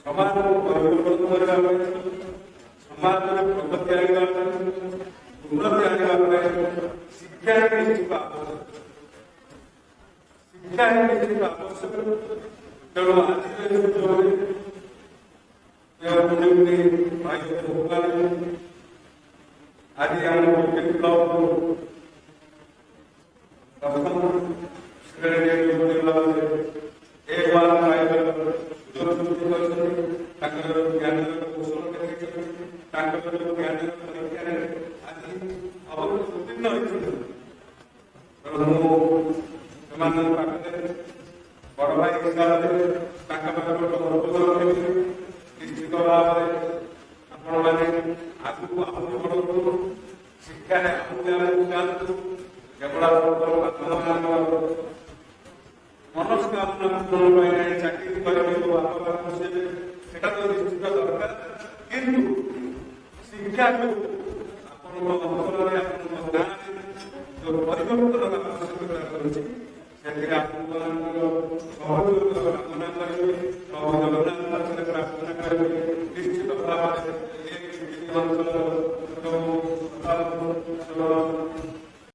ସମାଜକୁ ପରିବର୍ତ୍ତନ କରିବା ପାଇଁ, ସମାଜରେ ପ୍ରଗତି ଆଣିବା ପାଇଁ, ଉନ୍ନତି ଆଣିବା ପାଇଁ ଶିକ୍ଷା ନିଶ୍ଚିତ ଆବଶ୍ୟକ। ଶିକ୍ଷା ନିଶ୍ଚିତ ଆବଶ୍ୟକ। ତେଣୁ ଆଜି ଆଜି ଆମ ବିପ୍ଳବକୁ ପ୍ରଥମ ଶ୍ରେଣୀରେ ତାଙ୍କର ଜ୍ଞାନର କୌଶଳ ଦେଖାଇଛନ୍ତି, ତାଙ୍କର ଜ୍ଞାନର ପରୀକ୍ଷାରେ ଆଜି ଅବତୀର୍ଣ୍ଣ ହୋଇଛନ୍ତି। ମୁଁ ସେମାନଙ୍କ ପାଖରେ ବଡ଼ ଭାଇ ହିସାବରେ ତାଙ୍କ ପାଖରେ ଅନୁରୋଧ ରଖିବି, ନିଶ୍ଚିତ ଭାବରେ ଆପଣମାନେ ଆଗକୁ ଆହୁରି ବଢ଼ନ୍ତୁ, ଶିକ୍ଷାରେ ଆହୁରି ଆଗକୁ ଯାଆନ୍ତୁ। କେବଳ ମନସ୍କାମନା ପୂରଣ ପାଇଁ ଚାକିରି କରିବାକୁ ବାପା ବସେଇବେ, ସେଟା ତ ନିଶ୍ଚିତ ଦରକାର। କିନ୍ତୁ ଶିକ୍ଷାକୁ ଆପଣଙ୍କ ଅଞ୍ଚଳରେ, ଆପଣଙ୍କ ଗାଁରେ ଯୋଉ ପରିବର୍ତ୍ତନର ଆବଶ୍ୟକତା ରହିଛି, ସେଥିରେ ଆପଣମାନଙ୍କର ସହଯୋଗ କାମନା କରିବେ, ଜଗନ୍ନାଥ ପାଖରେ ପ୍ରାର୍ଥନା କରିବେ। ନିଶ୍ଚିତ ଭାବରେ ଅଞ୍ଚଳର